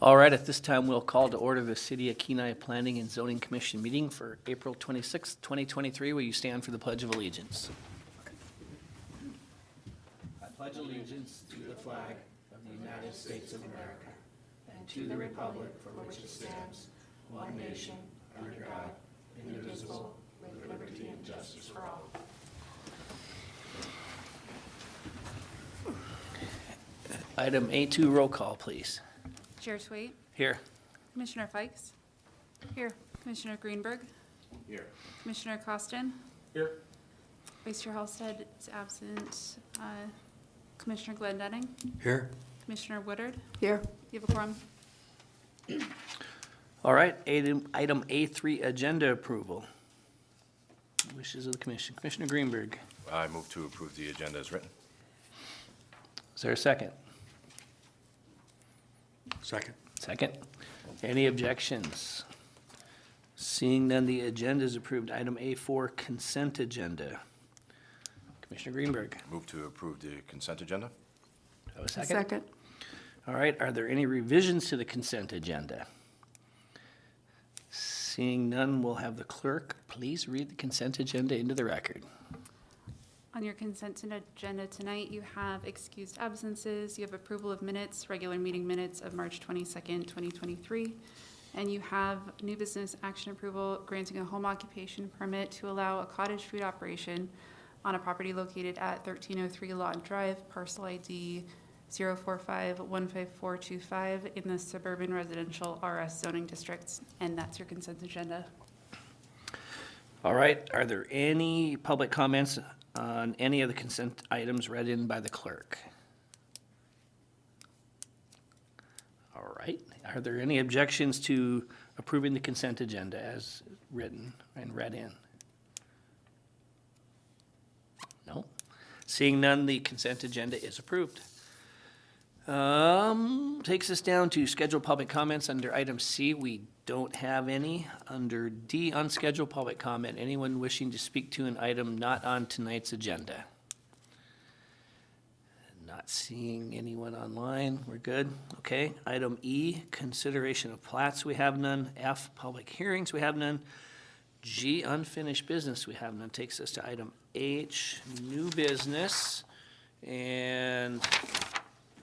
All right, at this time, we'll call to order the City of Kenai Planning and Zoning Commission meeting for April 26th, 2023. Will you stand for the Pledge of Allegiance? I pledge allegiance to the flag of the United States of America and to the republic for which it stands, one nation, under God, indivisible, with liberty and justice for all. Item A2, roll call, please. Chair Swaite, Here. Commissioner Fikes, here. Commissioner Greenberg, Here. Commissioner Costin, Here. Vice Chair Halstead is absent. Commissioner Glendenning, Here. Commissioner Woodard, Here. you have a quorum. All right, item A3, agenda approval. Wishes of the commission. Commissioner Greenberg, I move to approve the agenda as written. is there a second? Second. Second. Any objections? Seeing none, the agenda is approved. Item A4, consent agenda. Commissioner Greenberg, Move to approve the consent agenda. have a second? Second. All right, are there any revisions to the consent agenda? Seeing none, we'll have the clerk please read the consent agenda into the record. On your consent agenda tonight, you have excused absences, you have approval of minutes, regular meeting minutes of March 22nd, 2023, and you have new business action approval granting a home occupation permit to allow a cottage food operation on a property located at 1303 Lawton Drive, parcel ID 045-15425 in the suburban residential RS zoning districts, and that's your consent agenda. All right, are there any public comments on any of the consent items read in by the clerk? All right, are there any objections to approving the consent agenda as written and read in? No. Seeing none, the consent agenda is approved. Takes us down to scheduled public comments under item C. We don't have any. Under D, unscheduled public comment. Anyone wishing to speak to an item not on tonight's agenda? Not seeing anyone online. We're good. Okay. Item E, consideration of plats. We have none. F, public hearings. We have none. G, unfinished business. We have none. Takes us to item H, new business. And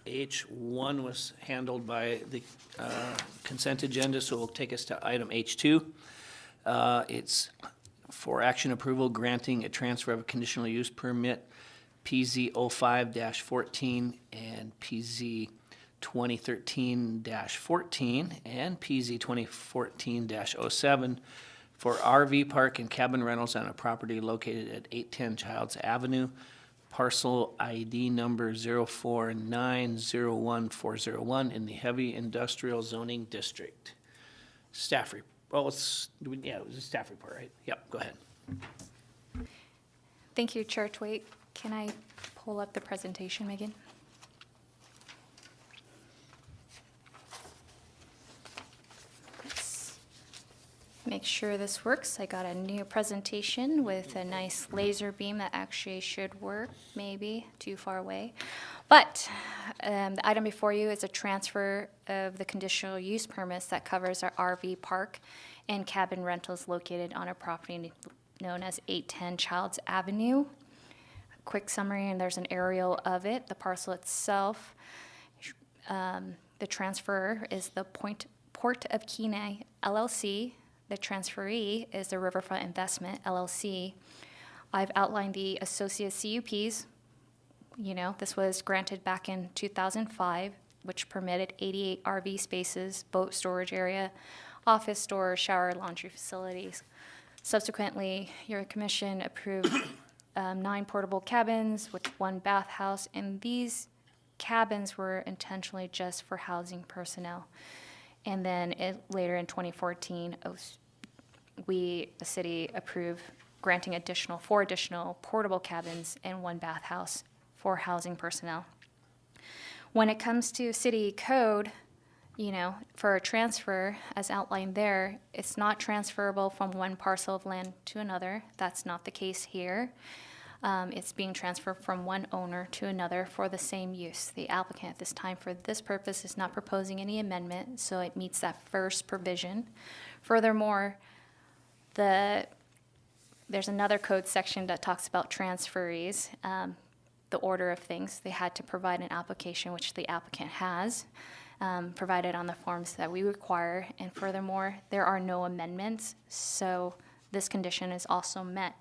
H1 was handled by the consent agenda, so it'll take us to item H2. It's for action approval, granting a transfer of a conditional use permit, PZ 05-14 and PZ 2013-14 and PZ 2014-07 for RV park and cabin rentals on a property located at 810 Childs Avenue, parcel ID number 049014001 in the heavy industrial zoning district. Staff report. Oh, yeah, it was a staff report, right? Yep, go ahead. Thank you, Chair Twait. Can I pull up the presentation, Megan? Let's make sure this works. I got a new presentation with a nice laser beam that actually should work, maybe too far away. But the item before you is a transfer of the conditional use permits that covers our RV park and cabin rentals located on a property known as 810 Childs Avenue. Quick summary, and there's an aerial of it. The parcel itself, the transfer is the Port of Kenai LLC. The transferee is the Riverfront Investment LLC. I've outlined the associate CUPs. You know, this was granted back in 2005, which permitted 88 RV spaces, boat storage area, office stores, shower, laundry facilities. Subsequently, your commission approved 9 portable cabins with 1 bathhouse, and these cabins were intentionally just for housing personnel. And then later in 2014, the city approved granting 4 additional portable cabins and 1 bathhouse for housing personnel. When it comes to city code, you know, for a transfer, as outlined there, it's not transferable from one parcel of land to another. That's not the case here. It's being transferred from one owner to another for the same use. The applicant at this time for this purpose is not proposing any amendment, so it meets that first provision. Furthermore, there's another code section that talks about transferees, the order of things. They had to provide an application, which the applicant has, provided on the forms that we require. And furthermore, there are no amendments, so this condition is also met.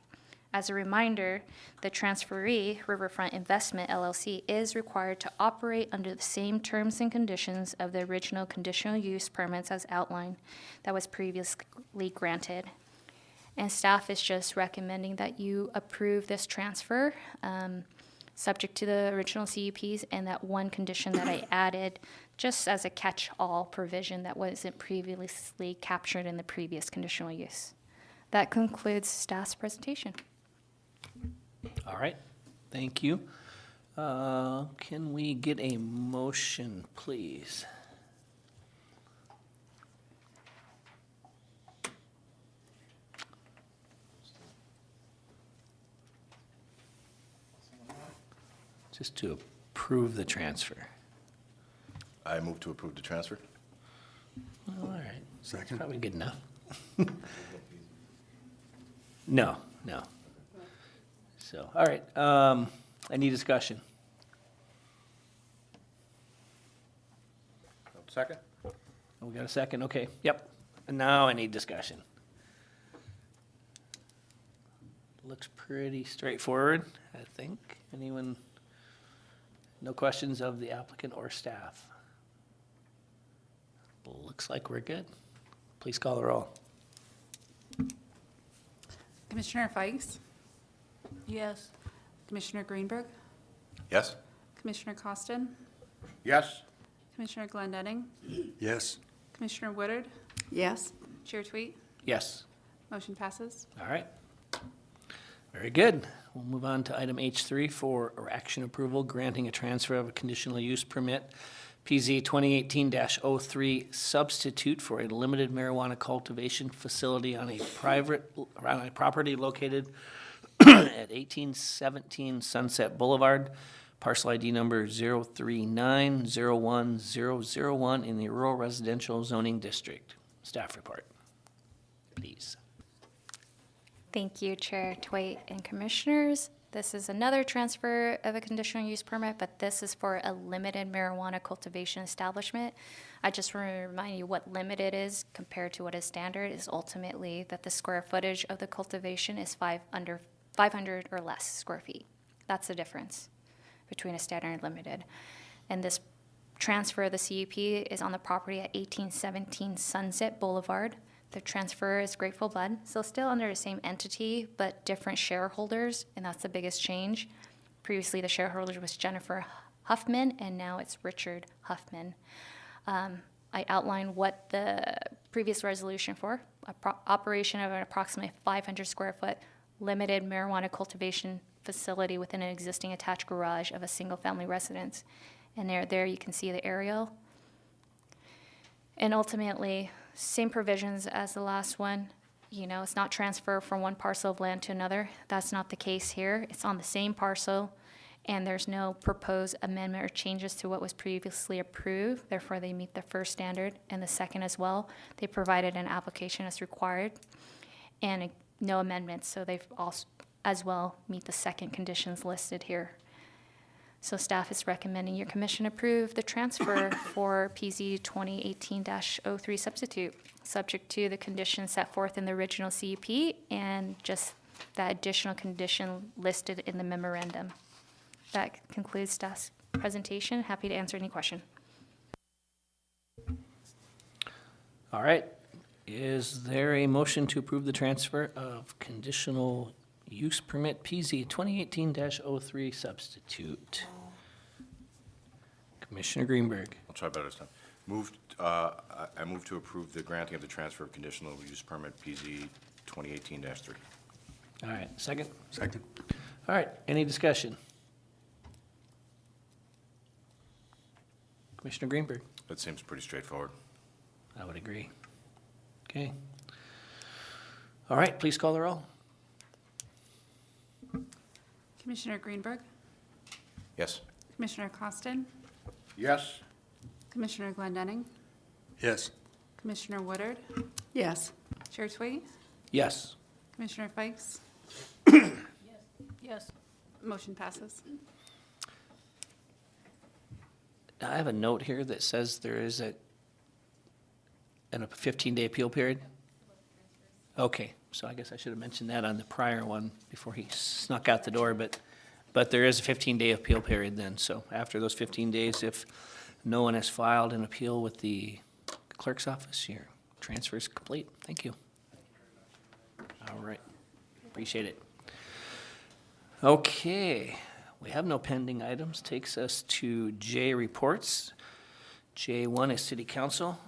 As a reminder, the transferee, Riverfront Investment LLC, is required to operate under the same terms and conditions of the original conditional use permits as outlined that was previously granted. And staff is just recommending that you approve this transfer, subject to the original CUPs and that one condition that I added just as a catch-all provision that wasn't previously captured in the previous conditional use. That concludes staff's presentation. All right, thank you. Can we get a motion, please? Just to approve the transfer. I move to approve the transfer. All right, Second. probably good enough. No. So, all right, any discussion? Second. We got a second, okay, yep. And now I need discussion. Looks pretty straightforward, I think. Anyone? No questions of the applicant or staff? Looks like we're good. Please call the roll. Commissioner Fikes? Yes. Commissioner Greenberg? Yes. Commissioner Costin? Yes. Commissioner Glendenning? Yes. Commissioner Woodard? Yes. Chair Tweet? Yes, Motion passes. all right. Very good. We'll move on to item H3 for action approval, granting a transfer of a conditional use permit, PZ 2018-03, substitute for a limited marijuana cultivation facility on a property located at 1817 Sunset Boulevard, parcel ID number 039010001 in the rural residential zoning district. Staff report, please. Thank you, Chair Twait and Commissioners. This is another transfer of a conditional use permit, but this is for a limited marijuana cultivation establishment. I just want to remind you what limited is compared to what is standard is ultimately that the square footage of the cultivation is 500 or less square feet. That's the difference between a standard and limited. And this transfer of the CUP is on the property at 1817 Sunset Boulevard. The transfer is Grateful Bud, so still under the same entity, but different shareholders, and that's the biggest change. Previously, the shareholder was Jennifer Huffman, and now it's Richard Huffman. I outlined what the previous resolution for, operation of an approximately 500 square foot limited marijuana cultivation facility within an existing attached garage of a single-family residence. And there you can see the aerial. And ultimately, same provisions as the last one. You know, it's not transfer from one parcel of land to another. That's not the case here. It's on the same parcel, and there's no proposed amendment or changes to what was previously approved. Therefore, they meet the first standard and the second as well. They provided an application as required, and no amendments, so they've also as well meet the second conditions listed here. So staff is recommending your commission approve the transfer for PZ 2018-03 substitute, subject to the conditions set forth in the original CUP and just that additional condition listed in the memorandum. That concludes staff's presentation. Happy to answer any question. All right. Is there a motion to approve the transfer of conditional use permit PZ 2018-03 substitute? Commissioner Greenberg. I'll try better this time. I move to approve the granting of the transfer of conditional use permit PZ 2018-3. All right, second? Second. All right, any discussion? Commissioner Greenberg. That seems pretty straightforward. I would agree. Okay. All right, please call the roll. Commissioner Greenberg, Yes. Commissioner Costin, Yes. Commissioner Glendenning, Yes. Commissioner Woodard, Yes. Chair Tway, Yes. Commissioner Fikes. Yes. Motion passes. I have a note here that says there is a 15-day appeal period. Okay, so I guess I should have mentioned that on the prior one before he snuck out the door, but there is a 15-day appeal period then. So after those 15 days, if no one has filed an appeal with the clerk's office, your transfer is complete. Thank you. All right, appreciate it. Okay, we have no pending items. Takes us to J reports. J1 is City Council.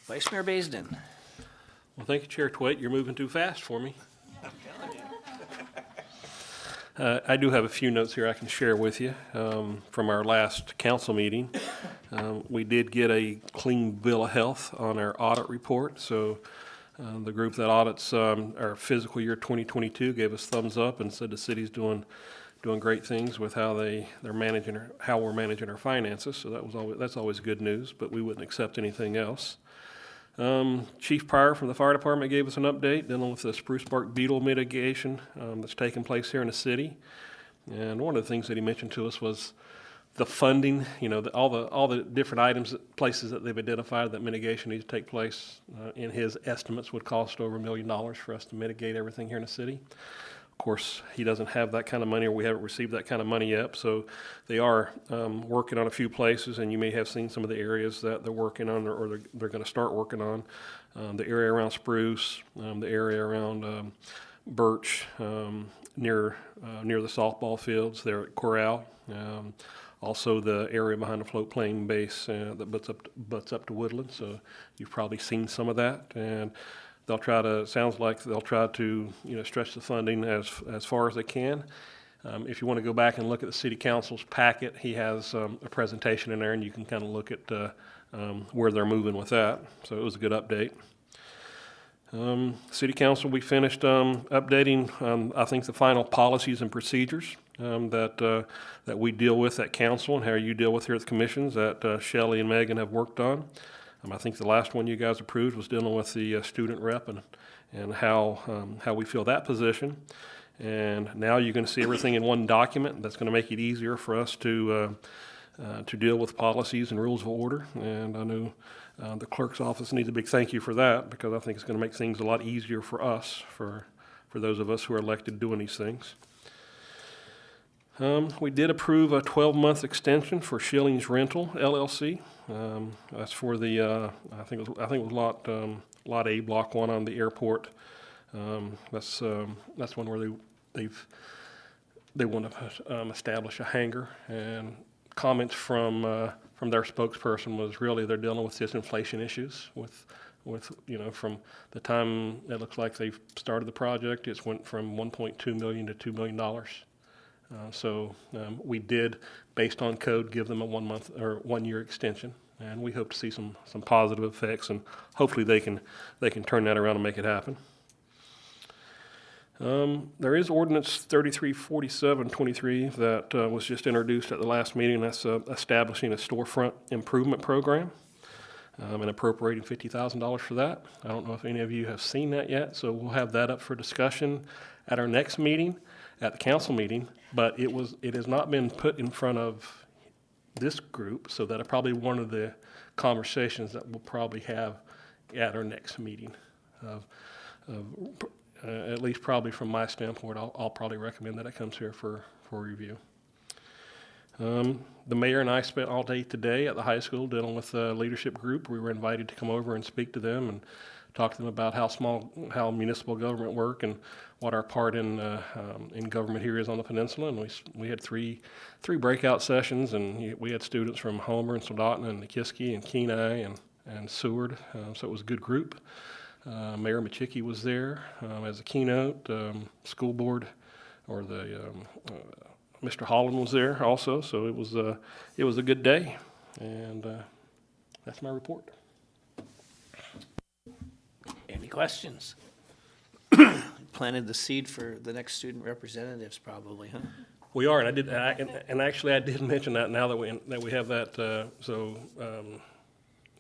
Vice Mayor Baisden. Well, thank you, Chair Twait. You're moving too fast for me. I do have a few notes here I can share with you from our last council meeting. We did get a clean bill of health on our audit report, so the group that audits our fiscal year 2022 gave us thumbs up and said the city's doing great things with how they're managing how we're managing our finances. So that's always good news, but we wouldn't accept anything else. Chief Pryor from the fire department gave us an update dealing with the spruce bark beetle mitigation that's taking place here in the city. And one of the things that he mentioned to us was the funding, all the different items, places that they've identified that mitigation needs to take place. In his estimates would cost over $1 million for us to mitigate everything here in the city. Of course, he doesn't have that kind of money, or we haven't received that kind of money yet. So they are working on a few places, and you may have seen some of the areas that they're working on, or they're going to start working on. The area around Spruce, the area around Birch, near the softball fields there at Corral. Also the area behind the float plane base that butts up to Woodland. So you've probably seen some of that. And sounds like they'll try to, stretch the funding as far as they can. If you want to go back and look at the city council's packet, he has a presentation in there, and you can kind of look at where they're moving with that. So it was a good update. City council, we finished updating, I think, the final policies and procedures that we deal with at council and how you deal with here at the commissions that Shelley and Megan have worked on. I think the last one you guys approved was dealing with the student rep and how we feel that position. And now you're going to see everything in one document. That's going to make it easier for us to deal with policies and rules of order. And I know the clerk's office needs a big thank you for that, because I think it's going to make things a lot easier for us, for those of us who are elected doing these things. We did approve a 12-month extension for Schilling's Rental LLC. That's for the I think it was lot A, block 1 on the airport. That's one where they want to establish a hangar. And comments from their spokesperson was really they're dealing with this inflation issues with from the time it looks like they've started the project, it's went from $1.2 million to $2 million. So we did, based on code, give them a 1 month or 1 year extension, and we hope to see some positive effects, and hopefully they can turn that around and make it happen. There is ordinance 3347-23 that was just introduced at the last meeting. That's establishing a storefront improvement program and appropriating $50,000 for that. I don't know if any of you have seen that yet, so we'll have that up for discussion at our next meeting, at the council meeting, but it has not been put in front of this group, so that'll probably be one of the conversations that we'll probably have at our next meeting. At least probably from my standpoint, I'll probably recommend that it comes here for review. The mayor and I spent all day today at the high school dealing with the leadership group. We were invited to come over and speak to them and talk to them about how municipal government work and what our part in government here is on the peninsula. And we had three breakout sessions, and we had students from Homer and Soldotna and Nikiski and Kenai and Seward. So it was a good group. Mayor Machicki was there as a keynote. School board, or Mr. Holland was there also. So it was a good day, and that's my report. Any questions? planted the seed for the next student representatives probably, huh? We are, and and actually I did mention that now that we have that,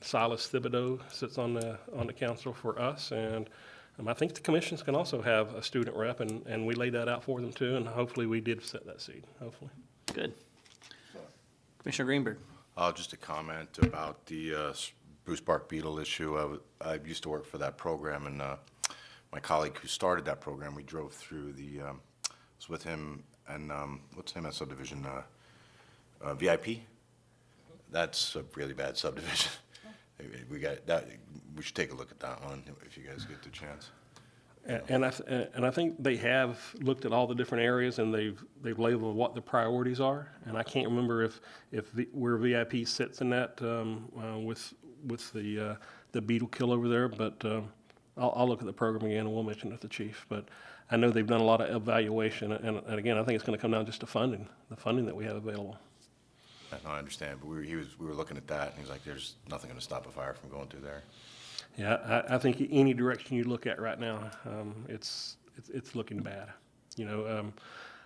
Silas Thibodeau sits on the council for us, and I think the commissions can also have a student rep, and we laid that out for them too, and hopefully we did set that seed, hopefully. Good. Commissioner Greenberg. Just a comment about the Bruce Bark beetle issue. I used to work for that program, and my colleague who started that program, we drove through was with him, and what's the name of that subdivision? VIP? That's a really bad subdivision. We got that. We should take a look at that one if you guys get the chance. And I think they have looked at all the different areas, and they've labeled what the priorities are. And I can't remember where VIP sits in that with the beetle kill over there. But I'll look at the program again, and we'll mention it to the chief. But I know they've done a lot of evaluation, and again, I think it's going to come down just to funding, the funding that we have available. No, I understand, but we were looking at that, and he's like, "There's nothing going to stop a fire from going through there." Yeah, I think any direction you look at right now, it's looking bad. You know,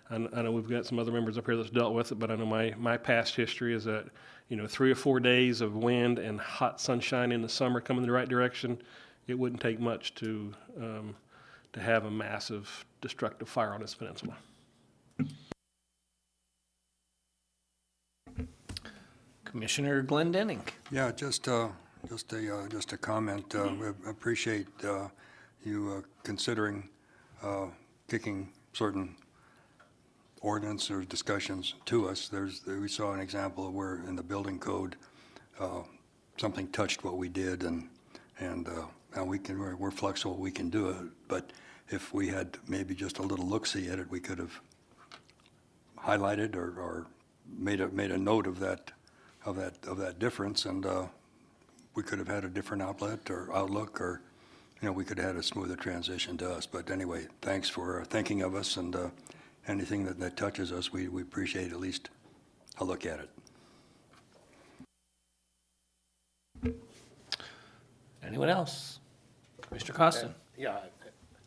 I know we've got some other members up here that's dealt with it, but I know my past history is that, 3 or 4 days of wind and hot sunshine in the summer coming in the right direction, it wouldn't take much to have a massive destructive fire on this peninsula. Commissioner Glenn Denning. Yeah, just a comment. We appreciate you considering kicking certain ordinance or discussions to us. We saw an example of where in the building code something touched what we did, and we're flexible. We can do it, but if we had maybe just a little look-see at it, we could have highlighted or made a note of that difference, and we could have had a different outlet or outlook, or we could have had a smoother transition to us. But anyway, thanks for thinking of us, and anything that touches us, we appreciate at least a look at it. Anyone else? Commissioner Costin. Yeah,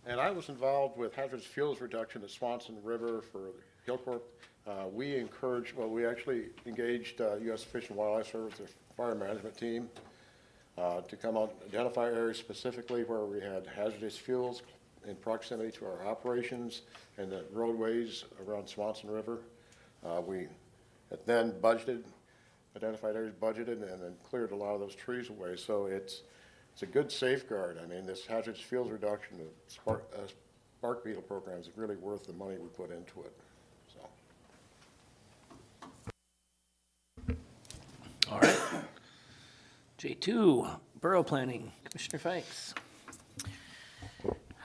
and I was involved with hazardous fuels reduction at Swanson River for Hillcorp. We actually engaged U.S. Fish and Wildlife Service, their fire management team, to come out and identify areas specifically where we had hazardous fuels in proximity to our operations and the roadways around Swanson River. We then identified areas, budgeted, and then cleared a lot of those trees away. So it's a good safeguard. I mean, this hazardous fuels reduction, the bark beetle program is really worth the money we put into it. All right. J2, Borough Planning, Commissioner Fikes.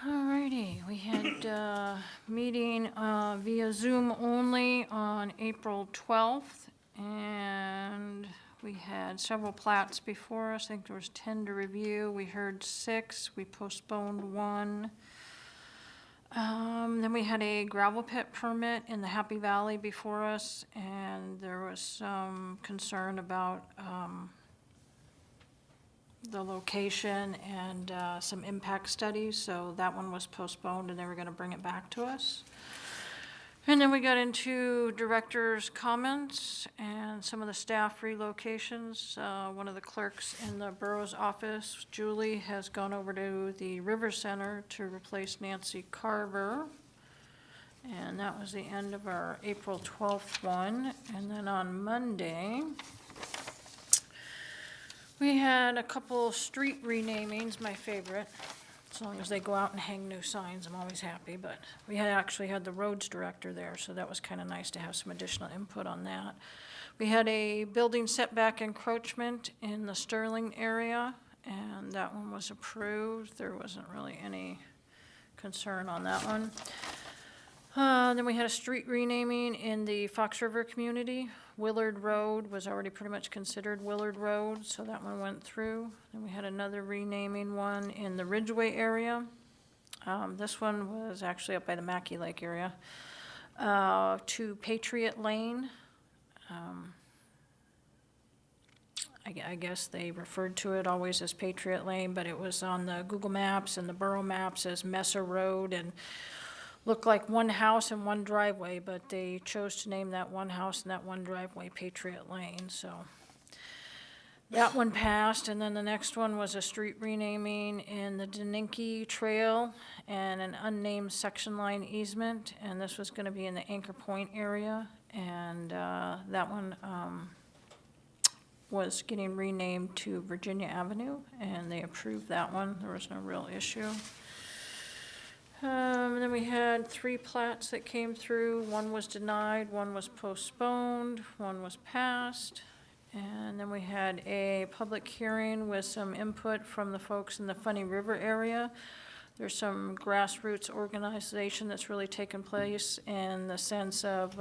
All righty, we had a meeting via Zoom only on April 12th, and we had several plats before us. I think there was 10 to review. We heard 6. We postponed 1. Then we had a gravel pit permit in the Happy Valley before us, and there was some concern about the location and some impact studies, so that one was postponed, and they were going to bring it back to us. And then we got into director's comments and some of the staff relocations. One of the clerks in the borough's office, Julie, has gone over to the River Center to replace Nancy Carver. And that was the end of our April 12th one. And then on Monday, we had a couple street renamings, my favorite. As long as they go out and hang new signs, I'm always happy. But we had actually had the roads director there, so that was kind of nice to have some additional input on that. We had a building setback encroachment in the Sterling area, and that one was approved. There wasn't really any concern on that one. Then we had a street renaming in the Fox River community. Willard Road was already pretty much considered Willard Road, so that one went through. Then we had another renaming one in the Ridgeway area. This one was actually up by the Mackey Lake area, to Patriot Lane. I guess they referred to it always as Patriot Lane, but it was on the Google Maps and the Borough Maps as Messer Road, and looked like one house and one driveway, but they chose to name that one house and that one driveway Patriot Lane, so. That one passed, and then the next one was a street renaming in the Deninky Trail and an unnamed section line easement, and this was gonna be in the Anchor Point area, and that one was getting renamed to Virginia Avenue, and they approved that one. There was no real issue. And then we had 3 plats that came through. One was denied, one was postponed, one was passed. And then we had a public hearing with some input from the folks in the Funny River area. There's some grassroots organization that's really taken place in the sense of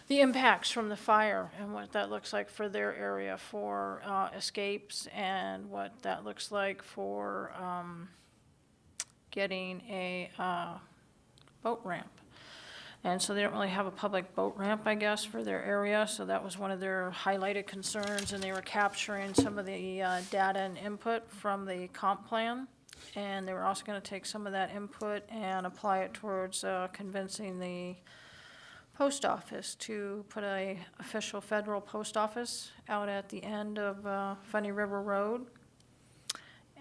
the impacts from the fire and what that looks like for their area for escapes, and what that looks like for getting a boat ramp. And so they don't really have a public boat ramp, I guess, for their area, so that was one of their highlighted concerns, and they were capturing some of the data and input from the comp plan. And they were also gonna take some of that input and apply it towards convincing the post office to put a official federal post office out at the end of Funny River Road.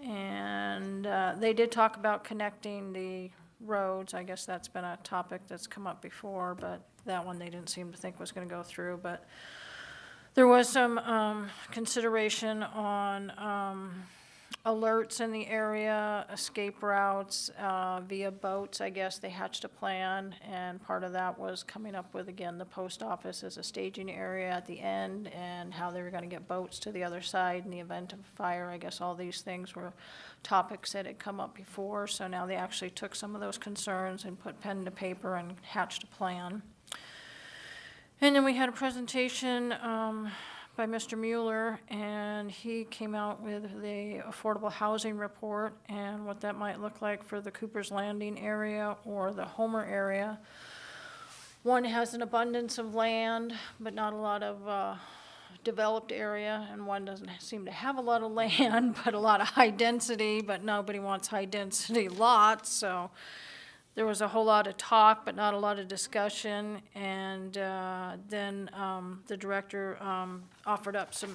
And they did talk about connecting the roads. I guess that's been a topic that's come up before, but that one they didn't seem to think was going to go through. But there was some consideration on alerts in the area, escape routes via boats. I guess they hatched a plan, and part of that was coming up with, again, the post office as a staging area at the end, and how they were going to get boats to the other side in the event of a fire. I guess all these things were topics that had come up before, so now they actually took some of those concerns and put pen to paper and hatched a plan. And then we had a presentation by Mr. Mueller, and he came out with the affordable housing report and what that might look like for the Cooper's Landing area or the Homer area. One has an abundance of land, but not a lot of developed area, and one doesn't seem to have a lot of land, but a lot of high density, but nobody wants high density lots, so there was a whole lot of talk, but not a lot of discussion, and then the director offered up some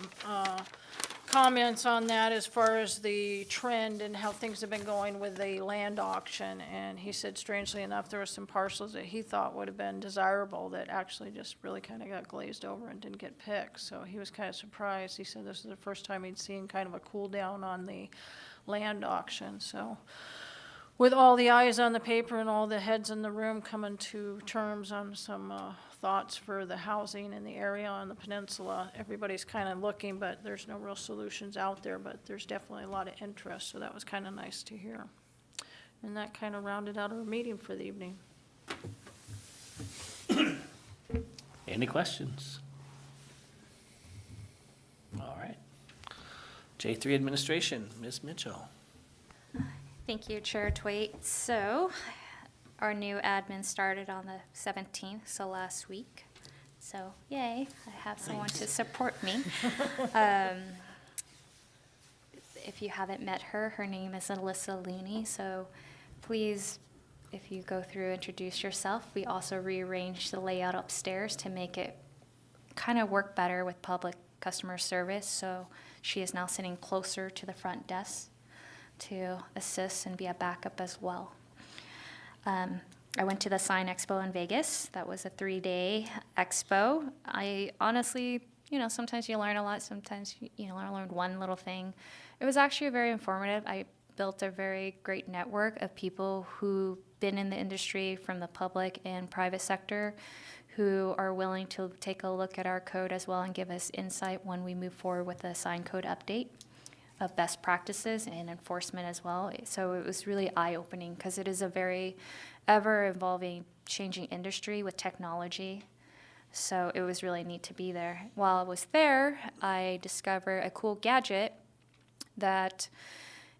comments on that as far as the trend and how things have been going with the land auction. And he said, strangely enough, there were some parcels that he thought would have been desirable that actually just really kind of got glazed over and didn't get picked. So he was kind of surprised. He said this is the first time he'd seen kind of a cool down on the land auction. So with all the eyes on the paper and all the heads in the room coming to terms on some thoughts for the housing in the area on the peninsula, everybody's kind of looking, but there's no real solutions out there, but there's definitely a lot of interest, so that was kind of nice to hear. And that kind of rounded out our meeting for the evening. Any questions? All right. J3 Administration, Ms. Mitchell. Thank you, Chair Twait. So, our new admin started on the 17th, so last week. So, yay, I have someone to support me. If you haven't met her, her name is Alyssa Looney, so please, if you go through, introduce yourself. We also rearranged the layout upstairs to make it kind of work better with public customer service, so she is now sitting closer to the front desk to assist and be a backup as well. I went to the Sign Expo in Vegas. That was a 3-day expo. I honestly, sometimes you learn a lot, sometimes I learned one little thing. It was actually very informative. I built a very great network of people who've been in the industry from the public and private sector who are willing to take a look at our code as well and give us insight when we move forward with a sign code update of best practices and enforcement as well. So it was really eye-opening because it is a very ever-evolving, changing industry with technology. So it was really neat to be there. While I was there, I discovered a cool gadget that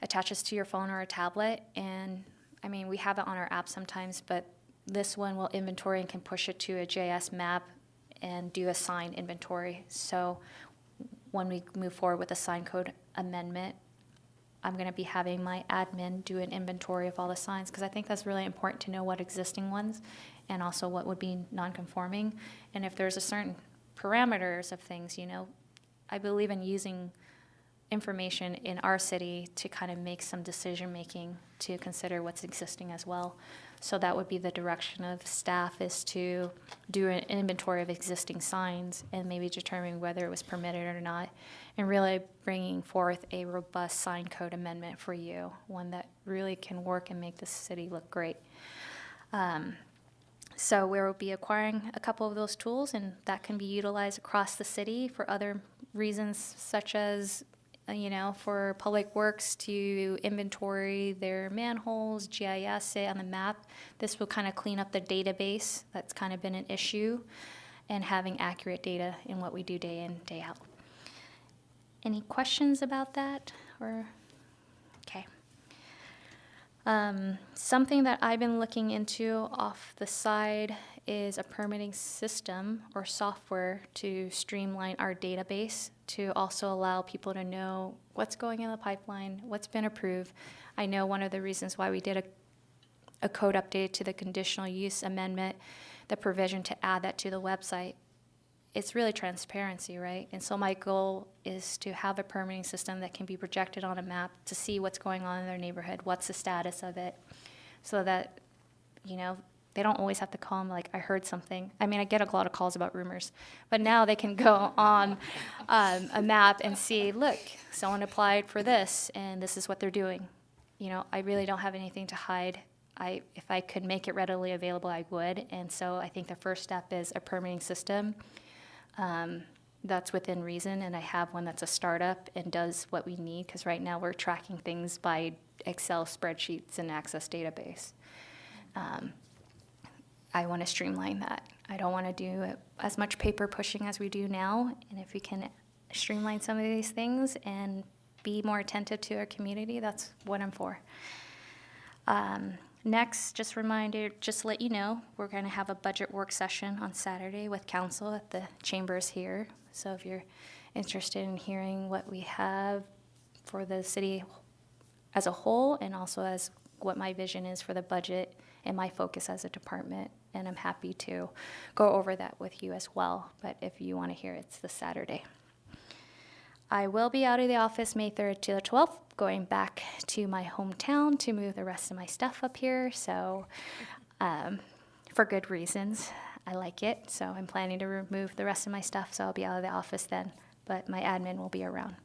attaches to your phone or a tablet. And I mean, we have it on our app sometimes, but this one will inventory and can push it to a JS map and do a sign inventory. So when we move forward with the sign code amendment, I'm going to be having my admin do an inventory of all the signs, because I think that's really important to know what existing ones and also what would be non-conforming. And if there's a certain parameters of things, I believe in using information in our city to kind of make some decision-making to consider what's existing as well. So that would be the direction of staff, is to do an inventory of existing signs and maybe determine whether it was permitted or not, and really bringing forth a robust sign code amendment for you, one that really can work and make the city look great. So we will be acquiring a couple of those tools, and that can be utilized across the city for other reasons, such as for Public Works to inventory their manholes, GIS it on the map. This will kind of clean up the database. That's kind of been an issue, and having accurate data in what we do day in, day out. Any questions about that? Okay. Something that I've been looking into off the side is a permitting system or software to streamline our database, to also allow people to know what's going in the pipeline, what's been approved. I know one of the reasons why we did a code update to the conditional use amendment, the provision to add that to the website, it's really transparency, right? And so my goal is to have a permitting system that can be projected on a map to see what's going on in their neighborhood, what's the status of it, so that, they don't always have to call them like, I heard something. I mean, I get a lot of calls about rumors, but now they can go on a map and see, look, someone applied for this, and this is what they're doing. I really don't have anything to hide. If I could make it readily available, I would. And so I think the first step is a permitting system that's within reason, and I have one that's a startup and does what we need, because right now we're tracking things by Excel spreadsheets and Access database. I want to streamline that. I don't want to do as much paper pushing as we do now, and if we can streamline some of these things and be more attentive to our community, that's what I'm for. Next, just to let you know, we're going to have a budget work session on Saturday with council at the chambers here. So if you're interested in hearing what we have for the city as a whole, and also as what my vision is for the budget and my focus as a department, and I'm happy to go over that with you as well. But if you want to hear it, it's this Saturday. I will be out of the office May 3rd to the 12th, going back to my hometown to move the rest of my stuff up here. So for good reasons, I like it. So I'm planning to remove the rest of my stuff, so I'll be out of the office then. But my admin will be around.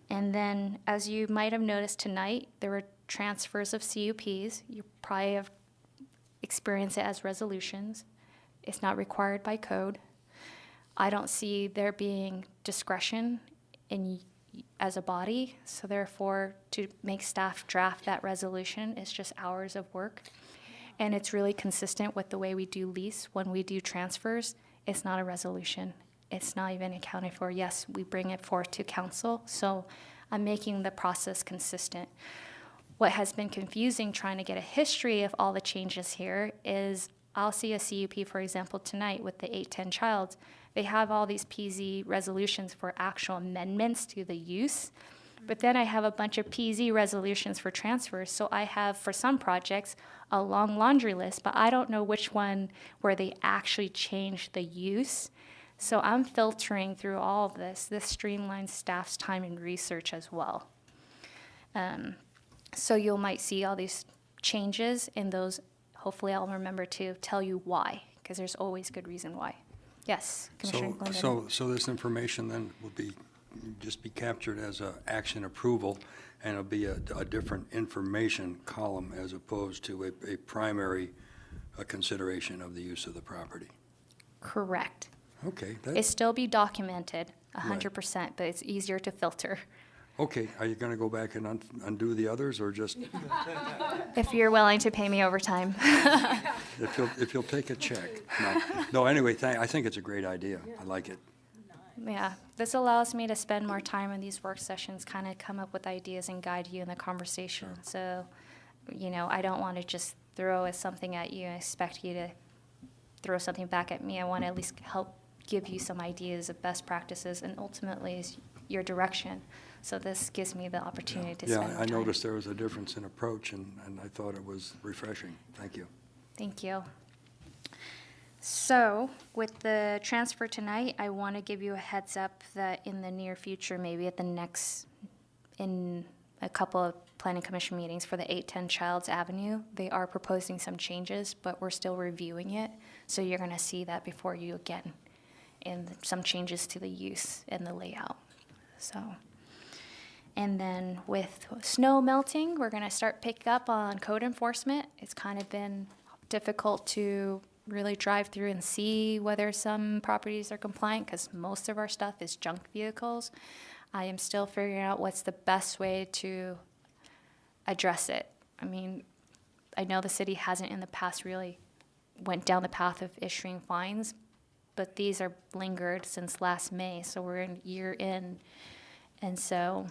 And then, as you might have noticed tonight, there were transfers of CUPs. You probably have experienced it as resolutions. It's not required by code. I don't see there being discretion as a body, so therefore to make staff draft that resolution is just hours of work. And it's really consistent with the way we do lease. When we do transfers, it's not a resolution. It's not even accounted for. Yes, we bring it forth to council, so I'm making the process consistent. What has been confusing trying to get a history of all the changes here is I'll see a CUP, for example, tonight with the 810 Childs. They have all these PZ resolutions for actual amendments to the use, but then I have a bunch of PZ resolutions for transfers. So I have, for some projects, a long laundry list, but I don't know which one where they actually changed the use. So I'm filtering through all of this. This streamlines staff's time and research as well. So you might see all these changes, and those, hopefully I'll remember to tell you why, because there's always good reason why. Yes, Commissioner Glendon. So this information then will just be captured as a action approval, and it'll be a different information column as opposed to a primary consideration of the use of the property. Correct. Okay. It still be documented 100%, but it's easier to filter. Okay, are you going to go back and undo the others, or just, If you're willing to pay me overtime. if you'll take a check? No, anyway, I think it's a great idea. I like it. Yeah, this allows me to spend more time in these work sessions, kind of come up with ideas and guide you in the conversation. So, I don't want to just throw something at you and expect you to throw something back at me. I want to at least help give you some ideas of best practices and ultimately is your direction. So this gives me the opportunity to spend Yeah, I time. noticed there was a difference in approach, and I thought it was refreshing. Thank you. Thank you. So with the transfer tonight, I want to give you a heads up that in the near future, maybe at the next, in a couple of planning commission meetings for the 810 Childs Avenue, they are proposing some changes, but we're still reviewing it. So you're going to see that before you again, and some changes to the use and the layout. So, and then with snow melting, we're going to start picking up on code enforcement. It's kind of been difficult to really drive through and see whether some properties are compliant because most of our stuff is junk vehicles. I am still figuring out what's the best way to address it. I mean, I know the city hasn't in the past really went down the path of issuing fines, but these are lingered since last May, so we're a year in. And so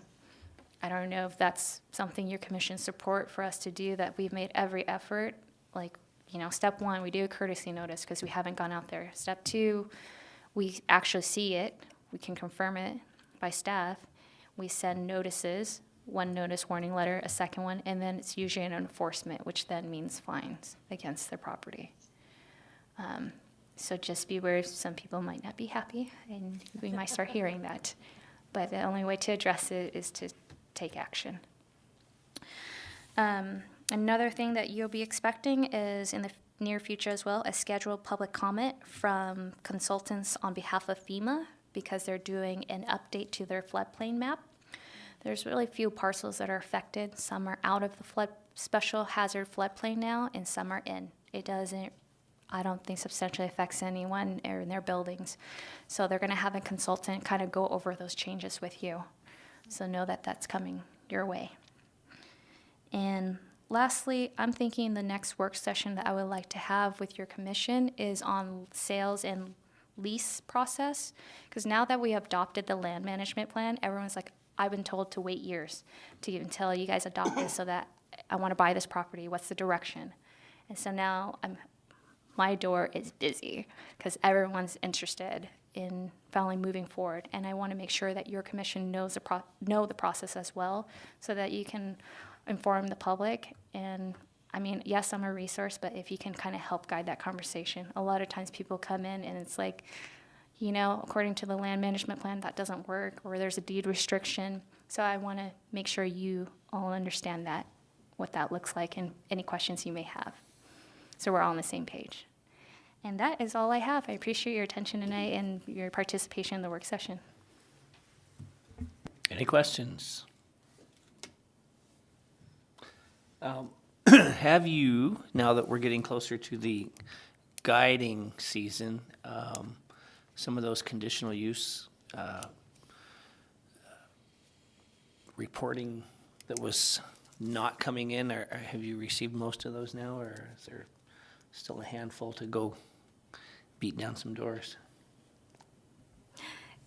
I don't know if that's something your commission support for us to do, that we've made every effort. Like, you know, step one, we do a courtesy notice because we haven't gone out there. Step two, we actually see it. We can confirm it by staff. We send notices, one notice warning letter, a second one, and then it's usually an enforcement, which then means fines against the property. So just be aware, some people might not be happy, and we might start hearing that. But the only way to address it is to take action. Another thing that you'll be expecting is in the near future as well, a scheduled public comment from consultants on behalf of FEMA because they're doing an update to their floodplain map. There's really few parcels that are affected. Some are out of the special hazard floodplain now, and some are in. It doesn't, I don't think, substantially affects anyone or in their buildings. So they're going to have a consultant kind of go over those changes with you. So know that that's coming your way. And lastly, I'm thinking the next work session that I would like to have with your commission is on sales and lease process. Because now that we have adopted the land management plan, everyone's like, I've been told to wait years until you guys adopt this so that I want to buy this property. What's the direction? And so now my door is busy because everyone's interested in finally moving forward. And I want to make sure that your commission know the process as well so that you can inform the public. And I mean, yes, I'm a resource, but if you can kind of help guide that conversation. A lot of times people come in and it's like, you know, according to the land management plan, that doesn't work, or there's a deed restriction. So I want to make sure you all understand that, what that looks like, and any questions you may have. So we're all on the same page. And that is all I have. I appreciate your attention tonight and your participation in the work session. Any questions? Have you, now that we're getting closer to the guiding season, some of those conditional use reporting that was not coming in, or have you received most of those now, or is there still a handful to go beat down some doors?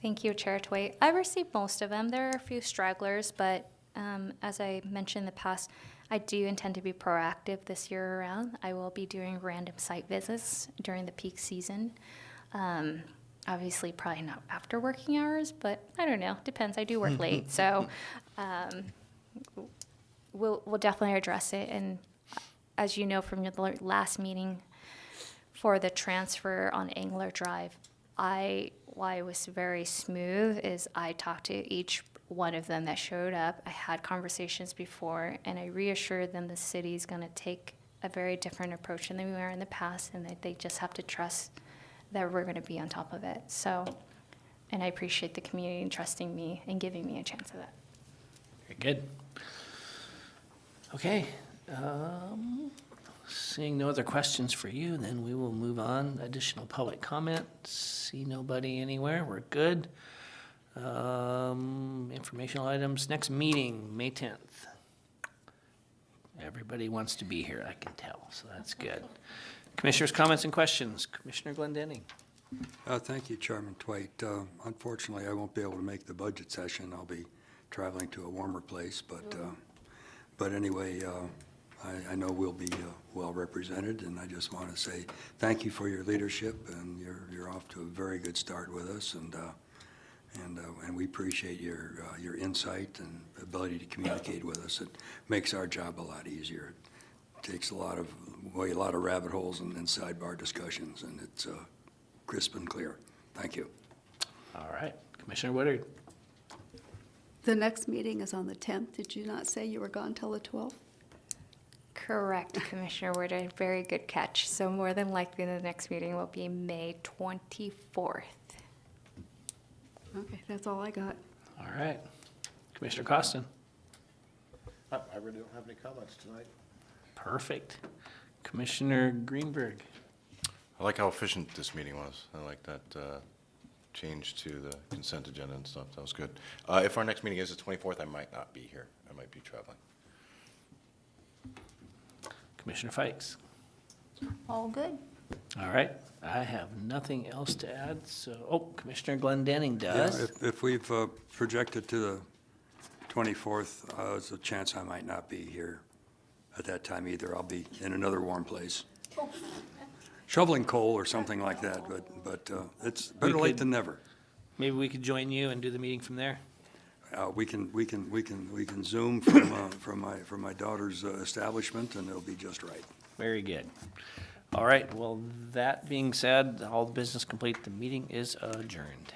Thank you, Chair Tway. I received most of them. There are a few stragglers, but as I mentioned in the past, I do intend to be proactive this year around. I will be doing random site visits during the peak season. Obviously, probably not after working hours, but I don't know. Depends. I do work late, so we'll definitely address it. And as you know from the last meeting for the transfer on Angler Drive, why it was very smooth is I talked to each one of them that showed up. I had conversations before, and I reassured them the city's going to take a very different approach than we were in the past, and that they just have to trust that we're going to be on top of it. So, and I appreciate the community trusting me and giving me a chance of that. Very good. Okay. Seeing no other questions for you, then we will move on. Additional public comment. See nobody anywhere. We're good. Informational items. Next meeting, May 10th. Everybody wants to be here, I can tell, so that's good. Commissioners' comments and questions. Commissioner Glendenning. Thank you, Chairman Twait. Unfortunately, I won't be able to make the budget session. I'll be traveling to a warmer place, but anyway, I know we'll be well represented, and I just want to say thank you for your leadership and your office. off to a very good start with us, and we appreciate your insight and ability to communicate with us. It makes our job a lot easier. It takes away a lot of rabbit holes and sidebar discussions, and it's crisp and clear. Thank you. All right, Commissioner Woodard. The next meeting is on the 10th. Did you not say you were gone till the 12th? Correct, Commissioner Woodard. Very good catch. So more than likely, the next meeting will be May 24th. Okay, that's all I got. All right, Commissioner Costin. I really don't have any comments tonight. Perfect. Commissioner Greenberg. I like how efficient this meeting was. I like that change to the consent agenda and stuff. That was good. If our next meeting is the 24th, I might not be here. I might be traveling. Commissioner Fikes. All good. All right, I have nothing else to add, so, oh, Commissioner Glendenning does. Yeah, if we've projected to the 24th, there's a chance I might not be here at that time either. I'll be in another warm place. Shoveling coal or something like that, but it's better late than never. Maybe we could join you and do the meeting from there? We can Zoom from my daughter's establishment, and it'll be just right. Very good. All right, well, that being said, all the business complete, the meeting is adjourned.